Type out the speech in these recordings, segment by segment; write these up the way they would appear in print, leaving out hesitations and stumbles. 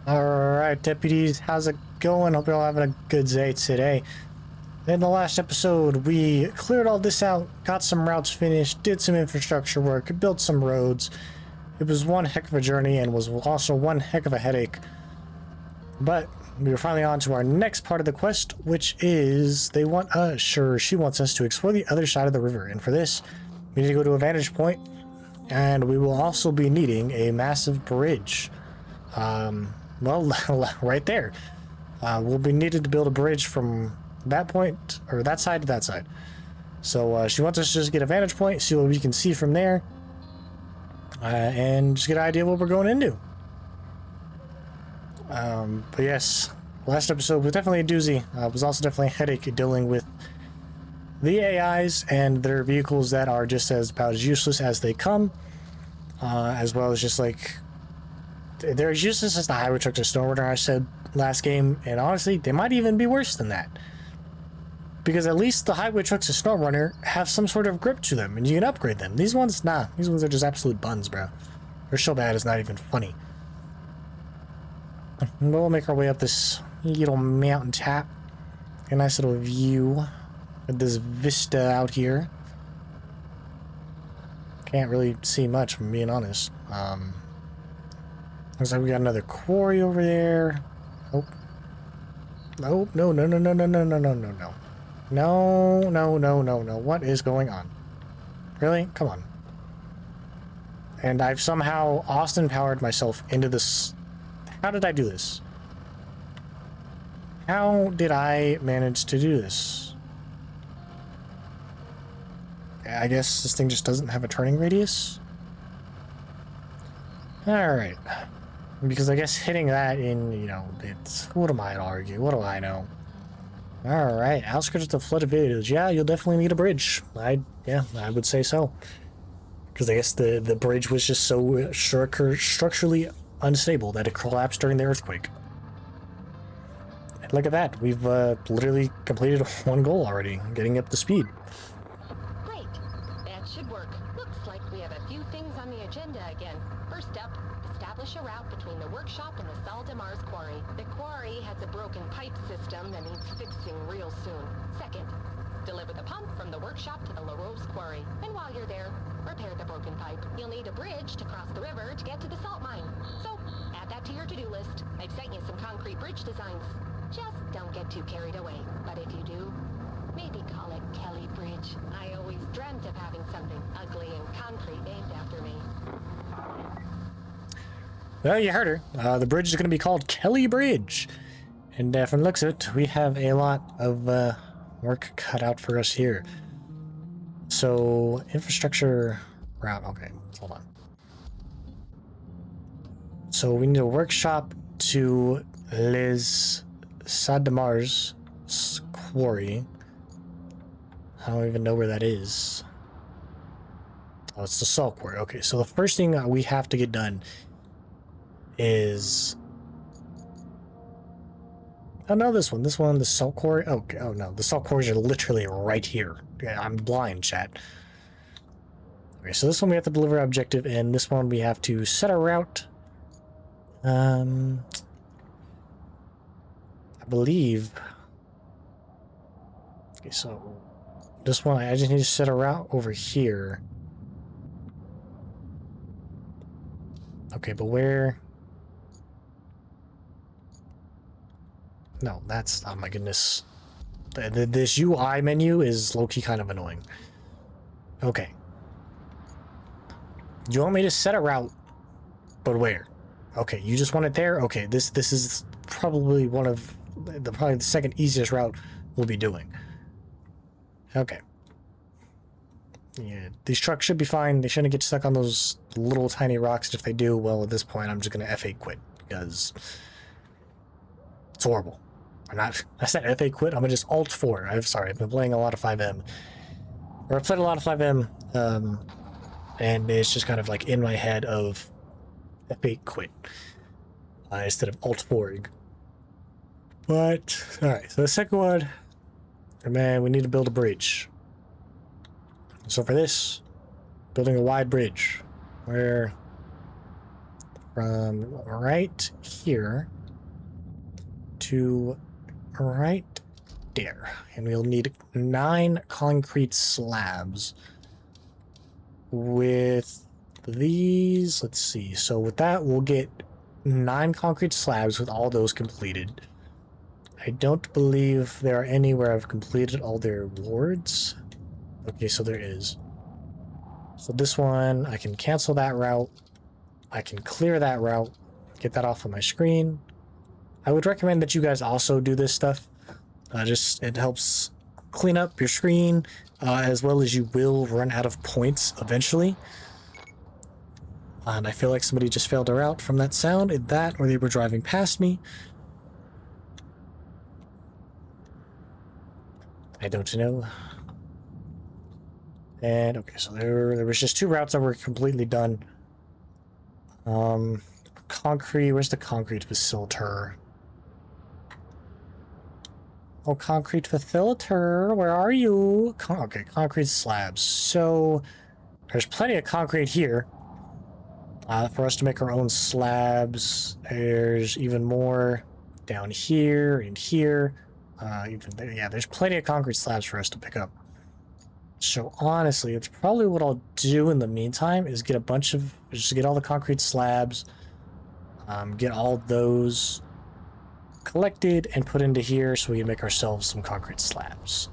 Alright, deputies, how's it going? Hope you're all having a good day today. In the last episode, we cleared all this out, got some routes finished, did some infrastructure work, built some roads. It was one heck of a journey and was also one heck of a headache. But we were finally on to our next part of the quest, which is she wants us to explore the other side of the river. And for this, we need to go to a vantage point, and we will also be needing a massive bridge. Well, right there. We'll be needed to build a bridge from that point, or that side to that side. So she wants us to just get a vantage point, see what we can see from there, and just get an idea of what we're going into. But yes, last episode was definitely a doozy. It was also definitely a headache dealing with the AIs and their vehicles that are just about as useless as they come, as well as just like they're as useless as the highway truck to snowrunner I said last game, and honestly they might even be worse than that, because at least the highway trucks and snowrunner have some sort of grip to them and you can upgrade them. These ones are just absolute buns, bro. They're so bad it's not even funny. We'll make our way up this little mountain top. A nice little view with this vista out here. Can't really see much, if I'm being honest. Looks like we got another quarry over there. Oh. No, no, no, no, no, no, no, no, no, no, no. No, no, no, no, no. What is going on? Really? Come on. And I've somehow Austin powered myself into this. How did I do this? How did I manage to do this? I guess this thing just doesn't have a turning radius. Alright. Because I guess hitting that in, it's... What am I to argue? What do I know? Alright, outskirts of the flooded village. Yeah, you'll definitely need a bridge. I would say so. Because I guess the bridge was just so structurally unstable that it collapsed during the earthquake. And look at that, we've literally completed one goal already, getting up to speed. Great, that should work. Looks like we have a few things on the agenda again. First up, establish a route between the workshop and the Sal de Mars quarry. The quarry has a broken pipe system that needs fixing real soon. Second, deliver the pump from the workshop to the La Rose quarry. And while you're there, repair the broken pipe. You'll need a bridge to cross the river to get to the salt mine. So, add that to your to-do list. I've sent you some concrete bridge designs. Just don't get too carried away. But if you do, maybe call it Kelly Bridge. I always dreamt of having something ugly and concrete named after me. Well, you heard her. The bridge is going to be called Kelly Bridge. And from the looks of it, we have a lot of work cut out for us here. So, infrastructure route. Okay, hold on. So, we need a workshop to Les Sadamars quarry. I don't even know where that is. Oh, it's the salt quarry. Okay, so the first thing we have to get done is... Oh, no, this one, the salt quarry. Okay, oh no, the salt quarries are literally right here. Yeah, I'm blind, chat. Okay, so this one we have to deliver our objective, and this one we have to set a route. I believe. Okay, so this one I just need to set a route over here. Okay, but where? No, that's... Oh my goodness. This UI menu is low-key kind of annoying. Okay. You want me to set a route, but where? Okay, you just want it there? Okay, this is probably probably the second easiest route we'll be doing. Okay. Yeah, these trucks should be fine. They shouldn't get stuck on those little tiny rocks. If they do, well, at this point, I'm just going to F8 quit, because it's horrible. I said F8 quit, I'm going to just Alt 4. I'm sorry, I've been playing a lot of 5M. Or I've played a lot of 5M, and it's just kind of like in my head of F8 quit instead of Alt 4ing. But, alright, so the second one, man, we need to build a bridge. So for this, building a wide bridge, where from right here to right there. And we'll need 9 concrete slabs. With these, let's see. So with that, we'll get 9 concrete slabs with all those completed. I don't believe there are any where I've completed all their wards. Okay, so there is. So this one, I can cancel that route. I can clear that route. Get that off of my screen. I would recommend that you guys also do this stuff. It helps clean up your screen, as well as you will run out of points eventually. And I feel like somebody just failed a route from that sound, or they were driving past me. I don't know. And okay, so there was just 2 routes that were completely done. Concrete, where's the concrete facilitator? Oh, concrete facilitator, where are you? Okay, concrete slabs. So there's plenty of concrete here for us to make our own slabs. There's even more down here and here. Even there, yeah, there's plenty of concrete slabs for us to pick up. So honestly, it's probably what I'll do in the meantime is get get all the concrete slabs, get all those collected and put into here so we can make ourselves some concrete slabs.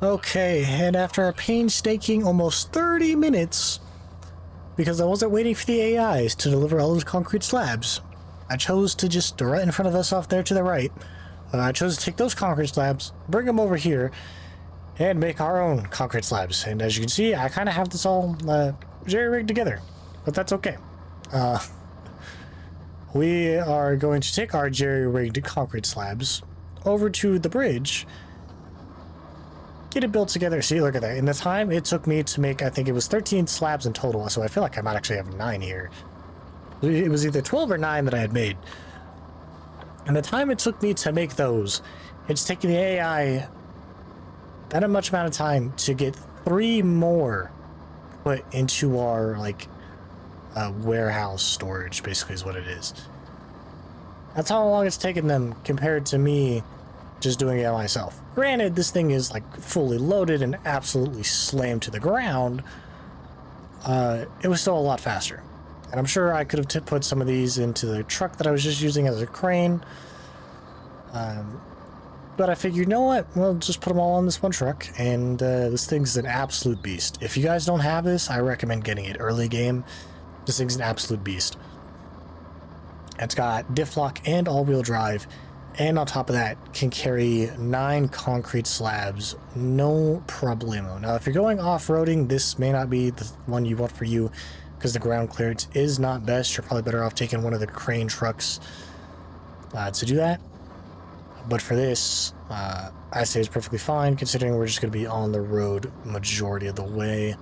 Okay, and after a painstaking almost 30 minutes, because I wasn't waiting for the AIs to deliver all those concrete slabs, I chose to just, right in front of us off there to the right, I chose to take those concrete slabs, bring them over here, and make our own concrete slabs. And as you can see, I kind of have this all jerry-rigged together, but that's okay. We are going to take our jerry-rigged concrete slabs over to the bridge, get it built together. See, look at that. In the time it took me to make, I think it was 13 slabs in total, so I feel like I might actually have 9 here. It was either 12 or 9 that I had made. And the time it took me to make those, it's taken the AI that much amount of time to get 3 more put into our, warehouse storage, basically is what it is. That's how long it's taken them compared to me just doing it myself. Granted, this thing is fully loaded and absolutely slammed to the ground. It was still a lot faster. And I'm sure I could have put some of these into the truck that I was just using as a crane. But I figured, you know what? We'll just put them all on this one truck. And this thing's an absolute beast. If you guys don't have this, I recommend getting it early game. This thing's an absolute beast. It's got diff lock and all-wheel drive. And on top of that, can carry 9 concrete slabs. No problemo. Now, if you're going off-roading, this may not be the one you want for you, because the ground clearance is not best. You're probably better off taking one of the crane trucks to do that. But for this, I say it's perfectly fine, considering we're just going to be on the road majority of the way.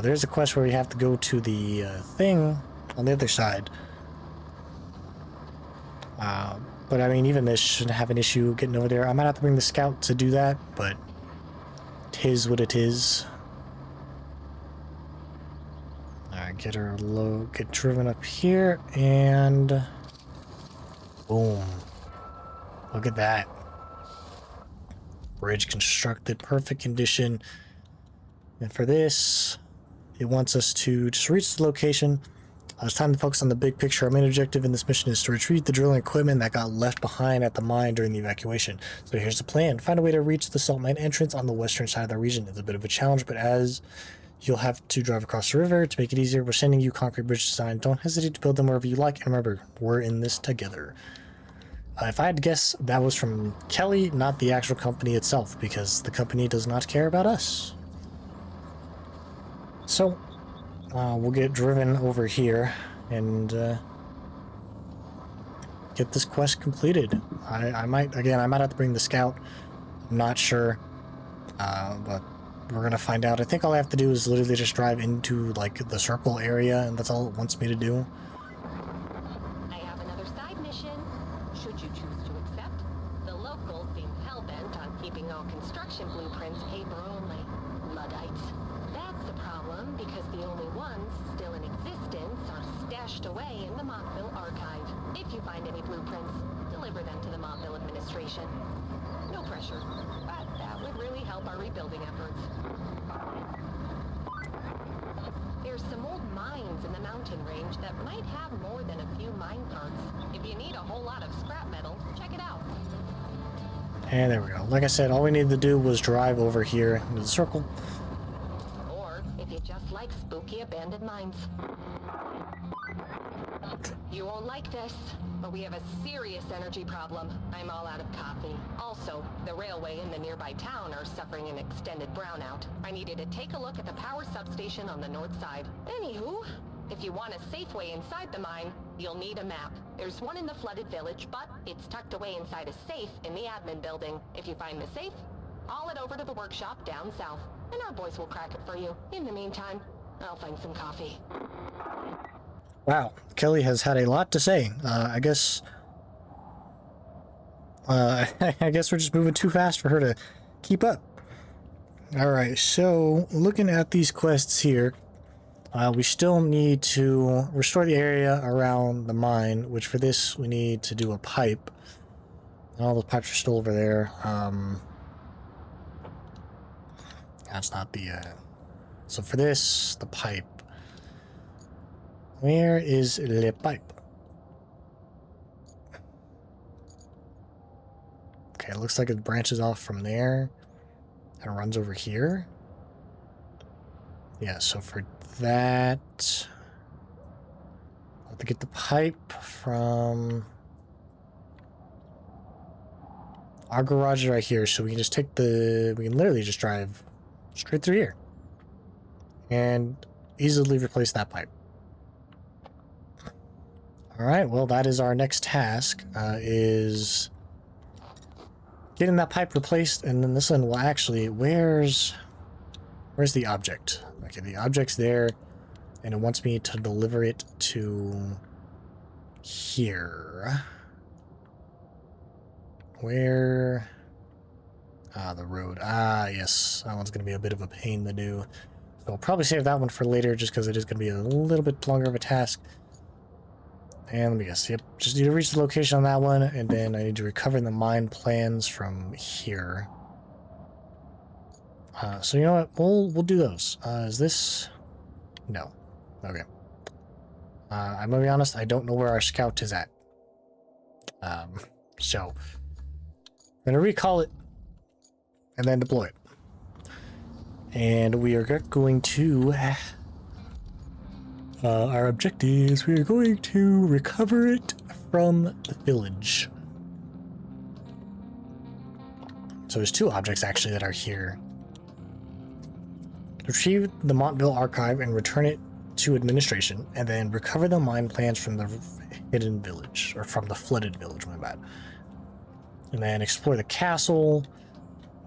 There's a quest where we have to go to the thing on the other side. But I mean, even this shouldn't have an issue getting over there. I might have to bring the scout to do that, but it is what it is. Alright, get her low, get driven up here, and boom. Look at that. Bridge constructed, perfect condition. And for this, it wants us to just reach the location. It's time to focus on the big picture. Our main objective in this mission is to retrieve the drilling equipment that got left behind at the mine during the evacuation. So here's the plan. Find a way to reach the salt mine entrance on the western side of the region. It's a bit of a challenge, but as you'll have to drive across the river to make it easier, we're sending you concrete bridge design. Don't hesitate to build them wherever you like. And remember, we're in this together. If I had to guess, that was from Kelly, not the actual company itself, because the company does not care about us. So, we'll get driven over here and get this quest completed. I might have to bring the scout. I'm not sure, but we're gonna find out. I think all I have to do is literally just drive into the circle area, and that's all it wants me to do. I have another side mission, should you choose to accept. The locals seem hell-bent on keeping all construction blueprints paper only. Luddites. That's a problem, because the only ones still in existence are stashed away in the Mockville archive. If you find any blueprints, deliver deliver them to the Montville administration. No pressure, but that would really help our rebuilding efforts. There's some old mines in the mountain range that might have more than a few mine carts. If you need a whole lot of scrap metal, check it out. And there we go. Like I said, all we needed to do was drive over here into the circle. Or if you just like spooky abandoned mines. You won't like this, but we have a serious energy problem. I'm all out of coffee. Also, the railway and the nearby town are suffering an extended brownout. I needed to take a look at the power substation on the north side. Anywho, if you want a safe way inside the mine, you'll need a map. There's one in the flooded village, but it's tucked away inside a safe in the admin building. If you find the safe, haul it over to the workshop down south, and our boys will crack it for you. In the meantime, I'll find some coffee. Wow, Kelly has had a lot to say. I guess I guess we're just moving too fast for her to keep up. Alright, so looking at these quests here, we still need to restore the area around the mine, which for this we need to do a pipe. And all the pipes are still over there. That's not the... So for this, the pipe. Where is the pipe? Okay, it looks like it branches off from there and runs over here. Yeah, so for that, I'll have to get the pipe from our garage right here, so we can just take the, we can literally just drive straight through here and easily replace that pipe. Alright, well that is our next task, is getting that pipe replaced, and then this one will actually, where's the object? Okay, the object's there, and it wants me to deliver it to here. Where? Ah, the road. Ah, yes, that one's going to be a bit of a pain to do. So I'll probably save that one for later, just because it is going to be a little bit longer of a task. And let me guess, yep, just need to reach the location on that one, and then I need to recover the mine plans from here. So you know what, we'll do those. Is this... No. Okay. I'm gonna be honest, I don't know where our scout is at. So... I'm gonna recall it, and then deploy it. And we are going to... our objectives, we are going to recover it from the village. So there's two objects actually that are here. Retrieve the Montville archive and return it to administration, and then recover the mine plans from the hidden village, or from the flooded village, my bad. And then explore the castle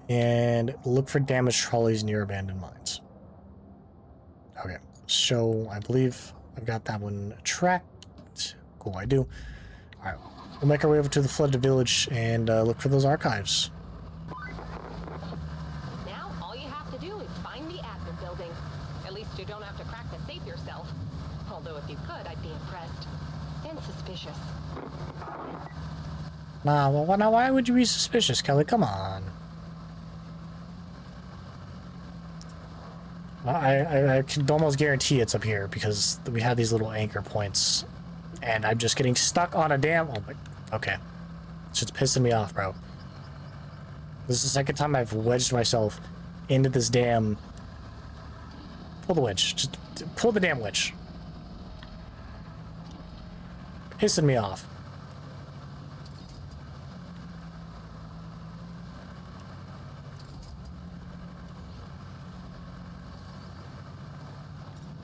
and look for damaged trolleys near abandoned mines. Okay. So, I believe I've got that one tracked. Cool, I do. Alright, we'll make our way over to the flooded village and look for those archives. Now, all you have to do is find the admin building. At least you don't have to crack the safe yourself. Although if you could, I'd be impressed. And suspicious. Nah, well, now why would you be suspicious, Kelly? Come on. I can almost guarantee it's up here because we have these little anchor points, and I'm just getting stuck on a damn. Oh my. Okay, it's just pissing me off, bro. This is the second time I've wedged myself into this damn. Pull the winch. Just pull the damn winch. Pissing me off.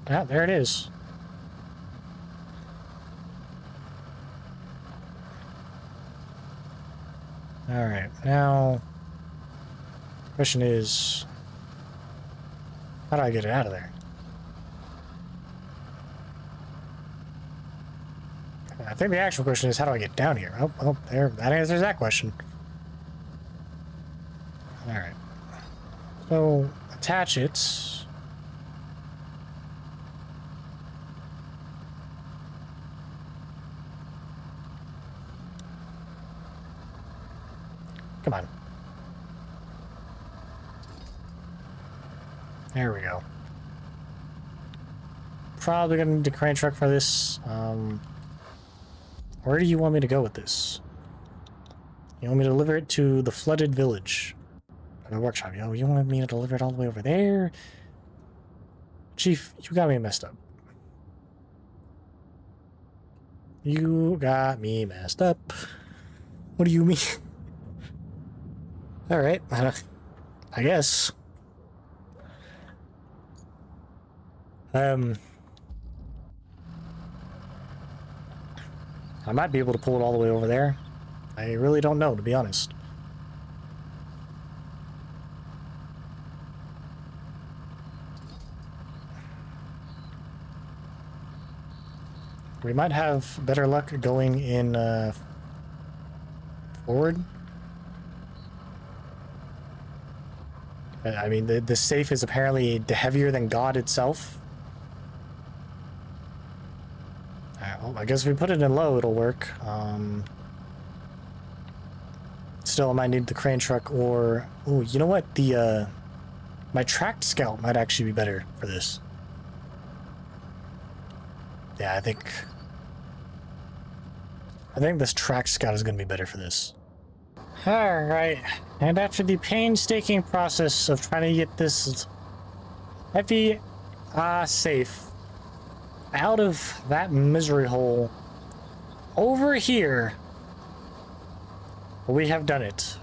Yeah, there it is. Alright, now... the question is... how do I get it out of there? I think the actual question is, how do I get down here? Oh, there, that answers that question. Alright. So, attach it. Come on. There we go. Probably gonna need a crane truck for this. Where do you want me to go with this? You want me to deliver it to the flooded village? Or the workshop? Yo, you want me to deliver it all the way over there? Chief, you got me messed up. You got me messed up. What do you mean? Alright, I guess. I might be able to pull it all the way over there. I really don't know, to be honest. We might have better luck going in forward. I mean, the safe is apparently heavier than God itself. Well, I guess if we put it in low, it'll work. Still, I might need the crane truck or... Oh, you know what? My tracked scout might actually be better for this. Yeah, I think this track scout is going to be better for this. Alright, and after the painstaking process of trying to get this heavy safe out of that misery hole over here, we have done it.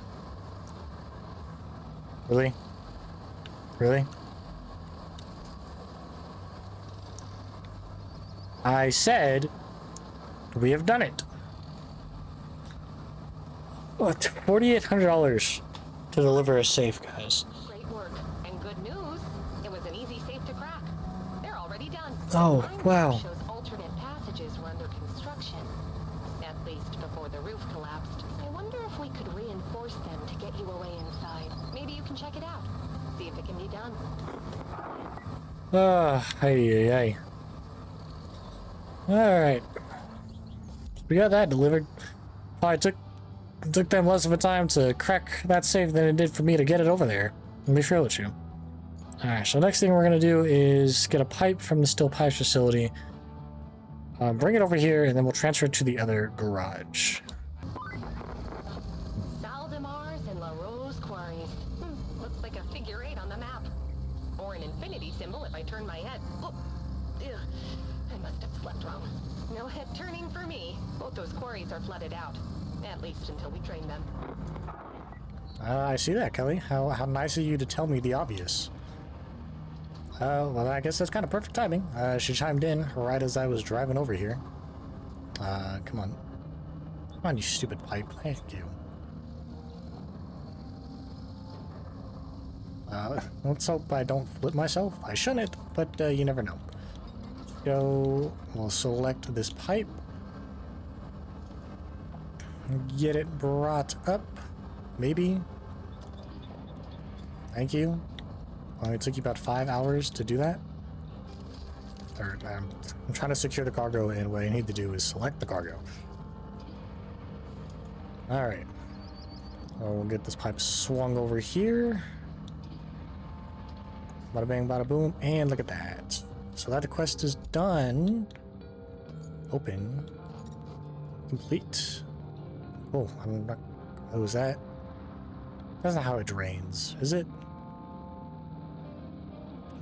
Really? Really? I said we have done it. What? $4,800 to deliver a safe, guys. Great work. And good news, it was an easy safe to crack. They're already done. Oh, Mine wow. shows alternate passages were under construction. At least before the roof collapsed. I wonder if we could reinforce them to get you away inside. Maybe you can check it out. See if it can be done. Hey. Alright. We got that delivered. Probably took them less of a time to crack that safe than it did for me to get it over there. Let me share with you. Alright, so next thing we're gonna do is get a pipe from the steel pipes facility. Bring it over here, and then we'll transfer it to the other garage. Saldemar's and La Rose quarries. Looks like a figure 8 on the map. Or an infinity symbol if I turn my head. Oh, ugh. I must have slept wrong. No head turning for me. Both those quarries are flooded out. At least until we drain them. I see that, Kelly. How nice of you to tell me the obvious. Well, I guess that's kind of perfect timing. She chimed in right as I was driving over here. Come on. Come on, you stupid pipe. Thank you. Let's hope I don't flip myself. I shouldn't, but you never know. So, we'll select this pipe. Get it brought up. Maybe. Thank you. Only took you about 5 hours to do that. I'm trying to secure the cargo, and what I need to do is select the cargo. Alright. We'll get this pipe swung over here. Bada bang, bada boom, and look at that. So that quest is done. Open. Complete. Oh, I'm not... Oh, is that... That's not how it drains, is it?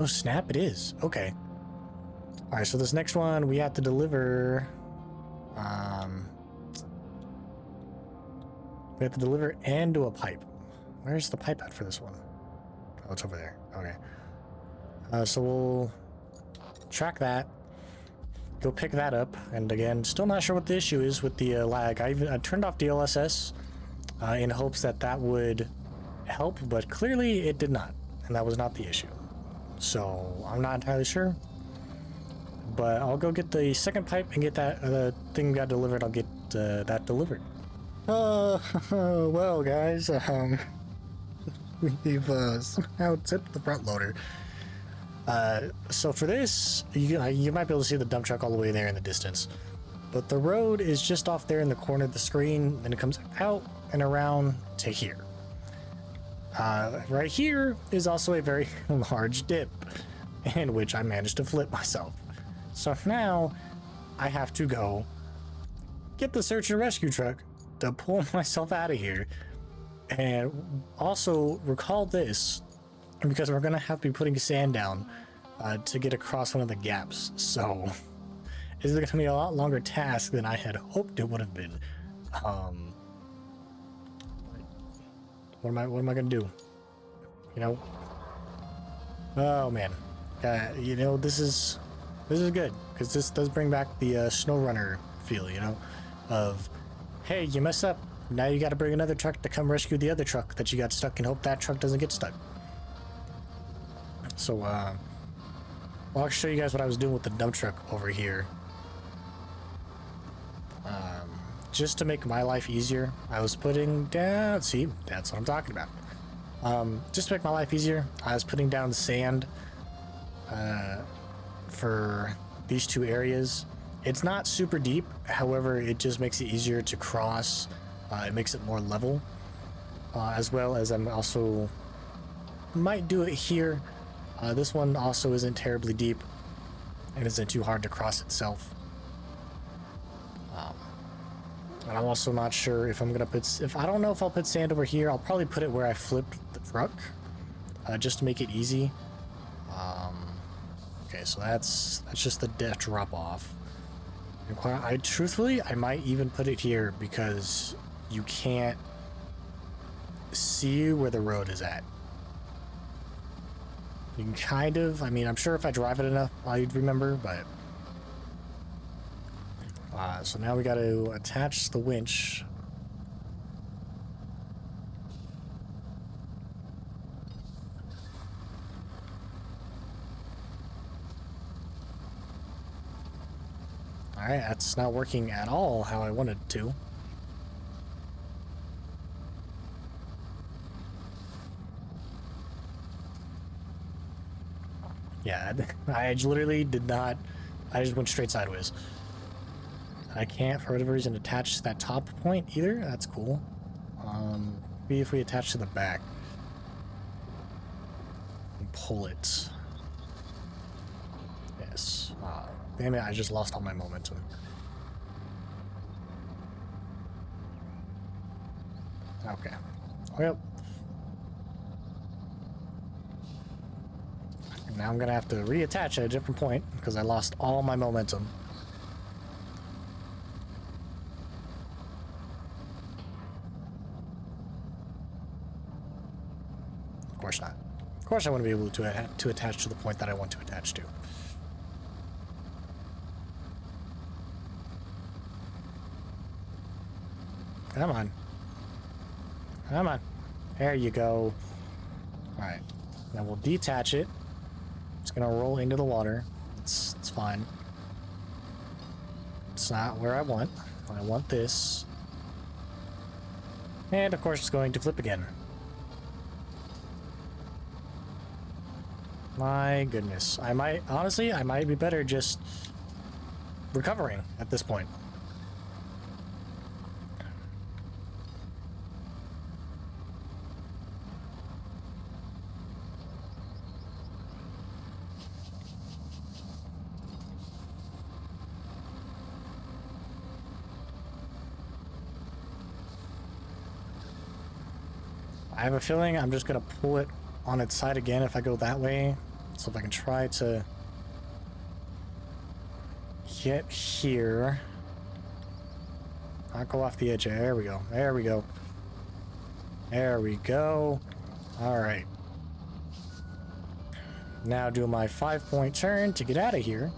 Oh, snap, it is. Okay. Alright, so this next one, we have to deliver... We have to deliver and do a pipe. Where's the pipe at for this one? Oh, it's over there. Okay. So we'll track that. Go pick that up. And again, still not sure what the issue is with the lag. I turned off DLSS in hopes that that would help, but clearly it did not. And that was not the issue. So I'm not entirely sure. But I'll go get the second pipe and get that thing got delivered. I'll get that delivered. Well, guys, we've somehow tipped the front loader. So for this, you might be able to see the dump truck all the way there in the distance. But the road is just off there in the corner of the screen, and it comes out and around to here. Right here is also a very large dip, in which I managed to flip myself. So now I have to go get the search and rescue truck to pull myself out of here. And also recall this, because we're gonna have to be putting sand down to get across one of the gaps. So this is gonna be a lot longer task than I had hoped it would have been. What am I gonna do? You know? Oh man, you know, this is good, because this does bring back the snow runner feel, you know, of hey, you mess up, now you got to bring another truck to come rescue the other truck that you got stuck and hope that truck doesn't get stuck. So well, I'll show you guys what I was doing with the dump truck over here. Just to make my life easier, I was putting down, see, that's what I'm talking about. Just to make my life easier, I was putting down sand for these two areas. It's not super deep, however, it just makes it easier to cross. It makes it more level, as well as I'm also might do it here. This one also isn't terribly deep and isn't too hard to cross itself. And I'm also not sure if I'm gonna put, I don't know if I'll put sand over here. I'll probably put it where I flipped the truck, just to make it easy. Okay, so that's just the death drop off. And truthfully, I might even put it here because you can't see where the road is at. You can kind of, I mean, I'm sure if I drive it enough, I'd remember, but so now we got to attach the winch. Alright, that's not working at all how I wanted it to. Yeah, I literally did not, I just went straight sideways. I can't, for whatever reason, attach that top point either. That's cool. Maybe if we attach to the back and pull it. Yes. Damn it, I just lost all my momentum. Okay. Well. Now I'm gonna have to reattach at a different point because I lost all my momentum. Of course not. Of course I want to be able to attach to the point that I want to attach to. Come on. Come on. There you go. Alright. Now we'll detach it. It's gonna roll into the water. It's fine. It's not where I want. I want this. And of course it's going to flip again. My goodness. Honestly, I might be better just recovering at this point. I have a feeling I'm just gonna pull it on its side again if I go that way. So if I can try to get here. Not go off the edge. There we go. There we go. There we go. Alright. Now do my 5-point turn to get out of here.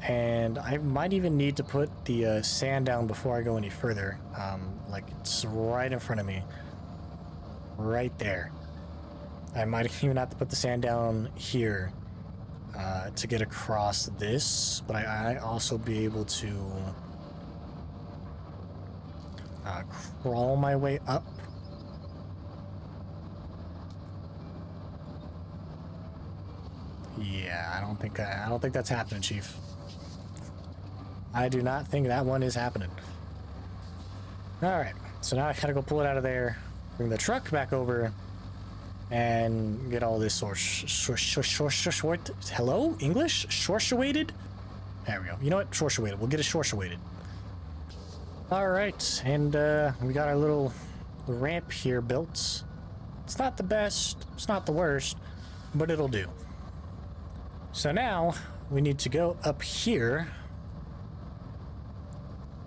And I might even need to put the sand down before I go any further. Like it's right in front of me. Right there. I might even have to put the sand down here to get across this. But I also be able to crawl my way up. Yeah, I don't think that's happening, Chief. I do not think that one is happening. Alright, so now I gotta go pull it out of there. bring the truck back over, and get all this hello? English? Short-weighted? There we go. You know what? Short-weighted. We'll get it short-weighted. Alright, and we got our little ramp here built. It's not the best, it's not the worst, but it'll do. So now, we need to go up here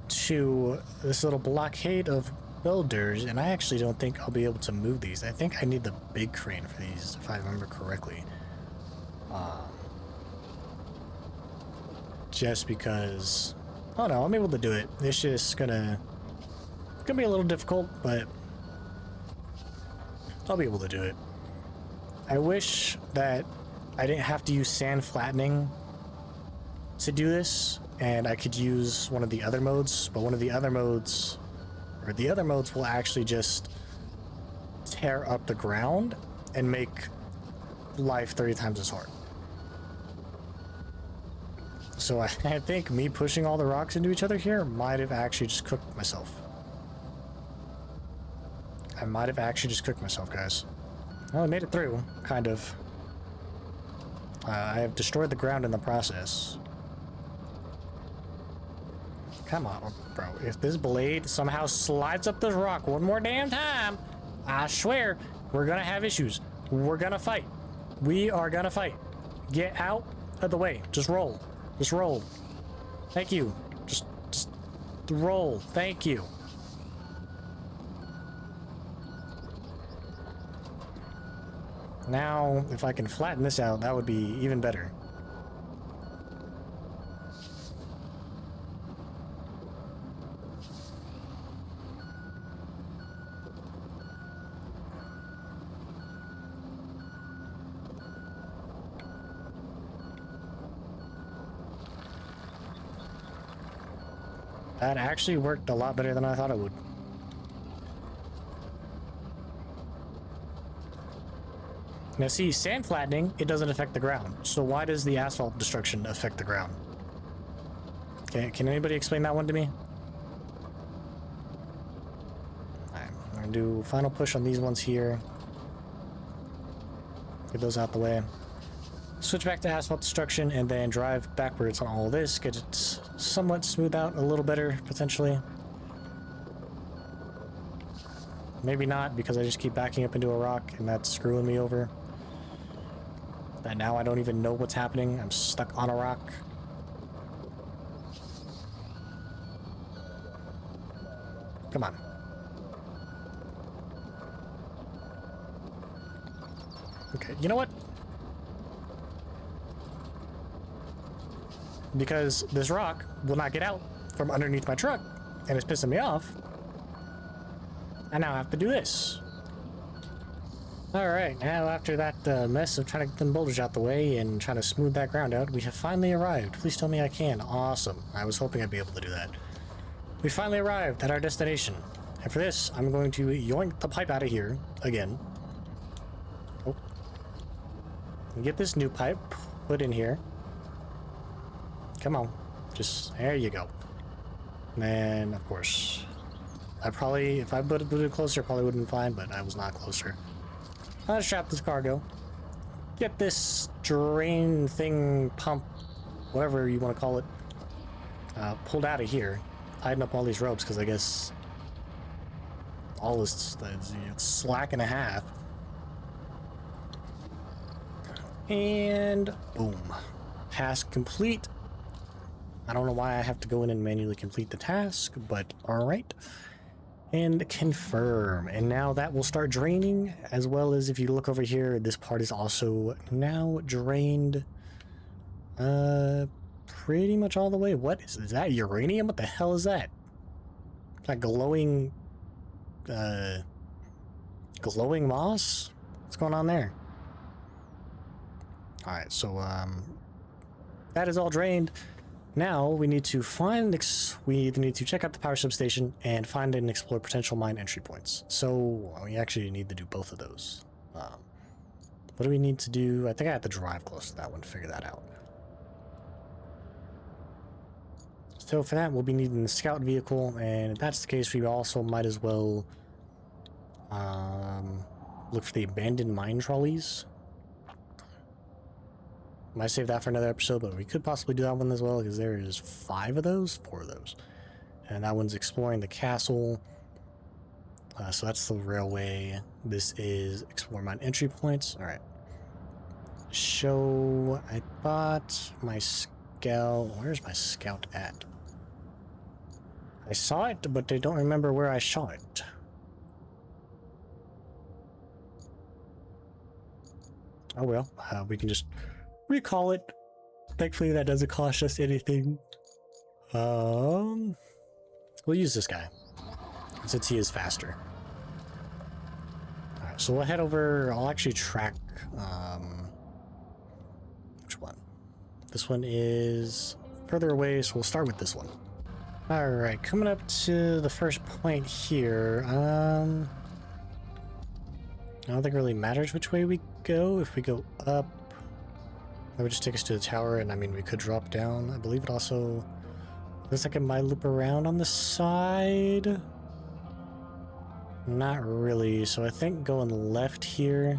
to this little blockade of builders, and I actually don't think I'll be able to move these. I think I need the big crane for these, if I remember correctly. Just because... Oh no, I'm able to do it. It's just gonna be a little difficult, but I'll be able to do it. I wish that I didn't have to use sand flattening to do this, and I could use one of the other modes, but one of the other modes, or the other modes, will actually just tear up the ground and make life 30 times as hard. So I think me pushing all the rocks into each other here might have actually just cooked myself. I might have actually just cooked myself, guys. Well, I made it through, kind of. I have destroyed the ground in the process. Come on, bro. If this blade somehow slides up this rock one more damn time, I swear, we're gonna have issues. We're gonna fight. We are gonna fight. Get out of the way. Just roll. Just roll. Thank you. Just roll. Thank you. Now, if I can flatten this out, that would be even better. That actually worked a lot better than I thought it would. Now see, sand flattening, it doesn't affect the ground. So why does the asphalt destruction affect the ground? Okay, can anybody explain that one to me? Alright, I'm gonna do final push on these ones here. Get those out the way. Switch back to asphalt destruction and then drive backwards on all of this. Get it somewhat smoothed out a little better, potentially. Maybe not, because I just keep backing up into a rock and that's screwing me over. And now I don't even know what's happening. I'm stuck on a rock. Come on. Okay, you know what? Because this rock will not get out from underneath my truck, and it's pissing me off, I now have to do this. Alright, now after that mess of trying to get them boulders out the way and trying to smooth that ground out, we have finally arrived. Please tell me I can. Awesome. I was hoping I'd be able to do that. We finally arrived at our destination. And for this, I'm going to yoink the pipe out of here again. Oh. Get this new pipe put in here. Come on. Just, there you go. And then, of course, I probably, if I put it closer, probably would have been fine, but I was not closer. I'll strap this cargo. Get this drain thing, pump, whatever you want to call it, pulled out of here. Tighten up all these ropes, because I guess all this, it's slack and a half. And boom. Task complete. I don't know why I have to go in and manually complete the task, but alright. And confirm. And now that will start draining, as well as if you look over here, this part is also now drained pretty much all the way. What is that? Uranium? What the hell is that? That glowing glowing moss? What's going on there? Alright, so that is all drained. Now we need to find, we need to check out the power substation and find and explore potential mine entry points. So we actually need to do both of those. What do we need to do? I think I have to drive close to that one to figure that out. So for that, we'll be needing the scout vehicle, and if that's the case, we also might as well Look for the abandoned mine trolleys. Might save that for another episode, but we could possibly do that one as well, because there is 4 of those. And that one's exploring the castle. So that's the railway. This is explore mine entry points. All right. Show. I bought my scout. Where's my scout at? I saw it, but I don't remember where I saw it. Oh well, we can just recall it. Thankfully, that doesn't cost us anything. We'll use this guy since he is faster. All right, so we'll head over. I'll actually track. Which one? This one is further away, so we'll start with this one. All right, coming up to the first point here. I don't think it really matters which way we go. If we go up, that would just take us to the tower, and I mean, we could drop down. I believe it also looks like it might loop around on the side. Not really, so I think going left here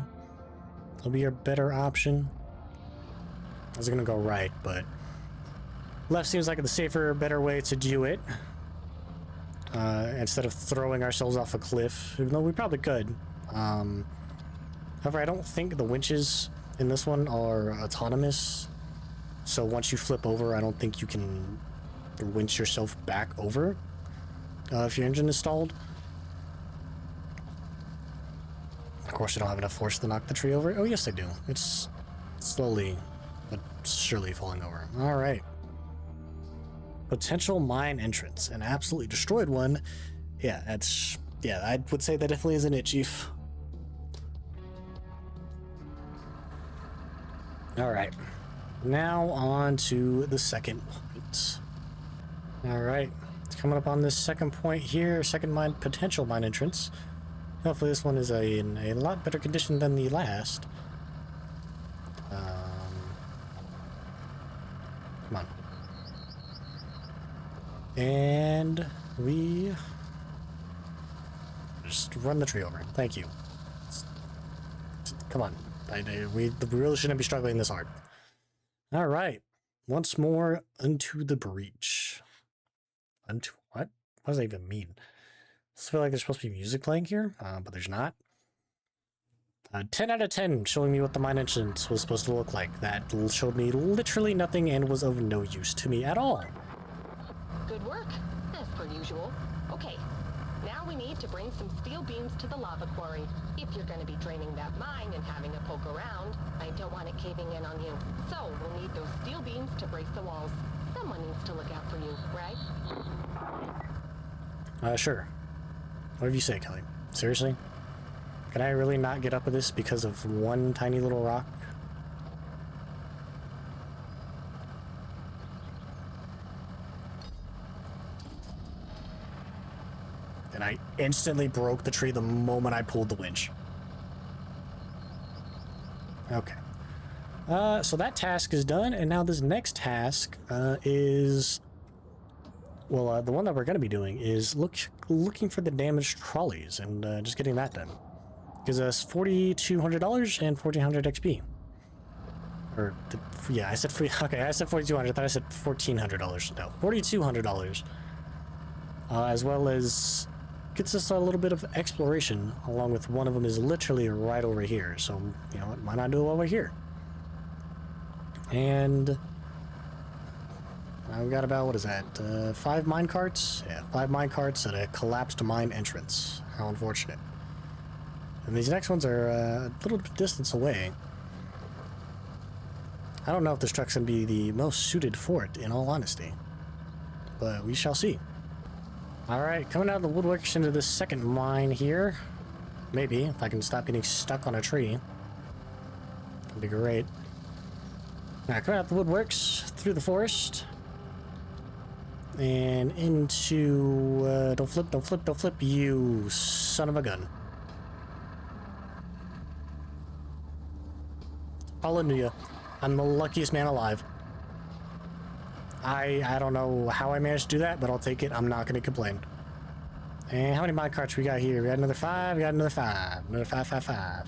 will be our better option. I was gonna go right, but left seems like the safer, better way to do it. Instead of throwing ourselves off a cliff, even though we probably could. However, I don't think the winches in this one are autonomous. So once you flip over, I don't think you can winch yourself back over if your engine is stalled. Of course, you don't have enough force to knock the tree over. Oh, yes, I do. It's slowly but surely falling over. All right. Potential mine entrance. An absolutely destroyed one. Yeah, I would say that definitely isn't it, Chief. All right, now on to the second point. All right, it's coming up on this second point here, second potential mine entrance. Hopefully this one is in a lot better condition than the last. Come on. And we just run the tree over. Thank you. Come on. We really shouldn't be struggling this hard. All right. Once more, unto the breach. Unto what? What does that even mean? I feel like there's supposed to be music playing here, but there's not. 10 out of 10 showing me what the mine entrance was supposed to look like. That showed me literally nothing and was of no use to me at all. Good work, as per usual. Okay, now we need to bring some steel beams to the lava quarry. If you're going to be draining that mine and having a poke around, I don't want it caving in on you. So we'll need those steel beams to brace the walls. Someone needs to look out for you, right? Sure. Whatever you say, Kelly. Seriously? Can I really not get up with this because of one tiny little rock? And I instantly broke the tree the moment I pulled the winch. Okay. So that task is done, and now this next task is... Well, the one that we're going to be doing is looking for the damaged trolleys and just getting that done. Gives us $4,200 and 1,400 XP. Or, yeah, I said free. Okay, I said 4,200. I thought I said $1,400. No, $4,200. As well as gets us a little bit of exploration, along with one of them is literally right over here. So, you know what? Why not do it while we're here? And we got about, what is that? 5 mine carts? Yeah, 5 mine carts at a collapsed mine entrance. How unfortunate. And these next ones are a little bit distance away. I don't know if this truck's going to be the most suited for it, in all honesty. But we shall see. Alright, coming out of the woodworks into this second mine here. Maybe, if I can stop getting stuck on a tree. That'd be great. Alright, coming out the woodworks, through the forest. And into... don't flip, you son of a gun. Hallelujah. I'm the luckiest man alive. I don't know how I managed to do that, but I'll take it. I'm not going to complain. And how many mine carts we got here? We got another 5, we got another 5, another 5, 5, 5. I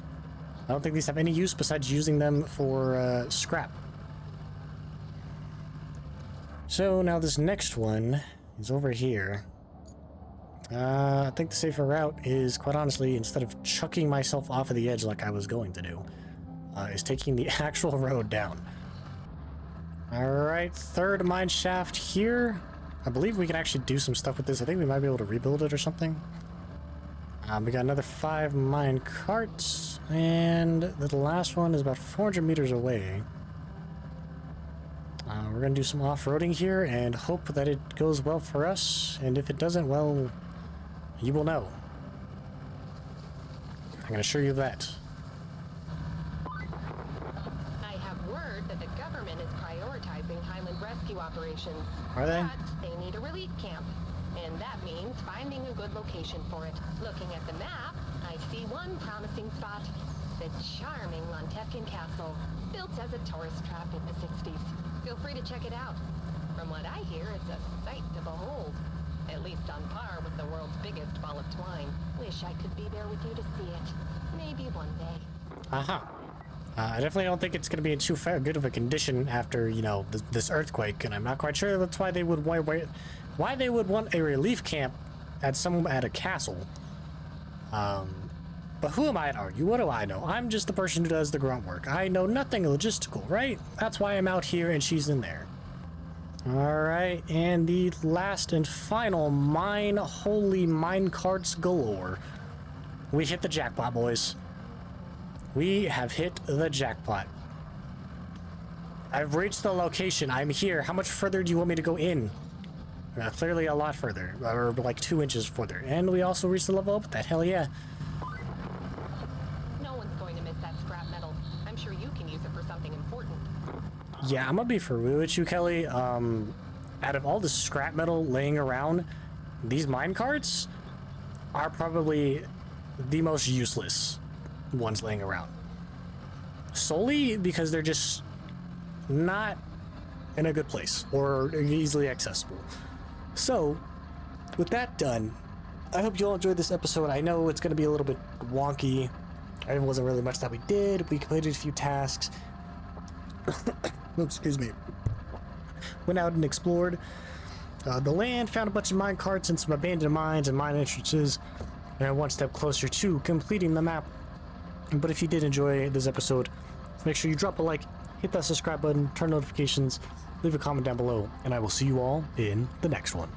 don't think these have any use besides using them for scrap. So now this next one is over here. I think the safer route is, quite honestly, instead of chucking myself off of the edge like I was going to do, is taking the actual road down. Alright, third mine shaft here. I believe we can actually do some stuff with this. I think we might be able to rebuild it or something. We got another 5 mine carts, and the last one is about 400 meters away. We're going to do some off-roading here and hope that it goes well for us, and if it doesn't, well, you will know. I can assure you that. I have word that the government is prioritizing Highland rescue operations. Are they? But they need a relief camp, and that means finding a good location for it. Looking at the map, I see one promising spot. The charming Lontefkin Castle, built as a tourist trap in the 60s. Feel free to check it out. From what I hear, it's a sight to behold. At least on par with the world's biggest ball of twine. Wish I could be there with you to see it. Maybe one day. I definitely don't think it's going to be in too good of a condition after, you know, this earthquake, and I'm not quite sure that's why they would why they would want a relief camp at a castle. But who am I to argue? What do I know? I'm just the person who does the grunt work. I know nothing logistical, right? That's why I'm out here and she's in there. Alright, and the last and final mine, holy mine carts galore. We hit the jackpot, boys. We have hit the jackpot. I've reached the location. I'm here. How much further do you want me to go in? Clearly a lot further, or like 2 inches further. And we also reached the level up with that. Hell yeah. No one's going to miss that scrap metal. I'm sure you can use it for something important. Yeah, I'm gonna be for real with you, Kelly. Out of all the scrap metal laying around, these mine carts are probably the most useless ones laying around. Solely because they're just not in a good place or easily accessible. So, with that done, I hope you all enjoyed this episode. I know it's going to be a little bit wonky. There wasn't really much that we did. We completed a few tasks. Excuse me. Went out and explored the land, found a bunch of mine carts and some abandoned mines and mine entrances, and one step closer to completing the map. But if you did enjoy this episode, make sure you drop a like, hit that subscribe button, turn notifications, leave a comment down below, and I will see you all in the next one.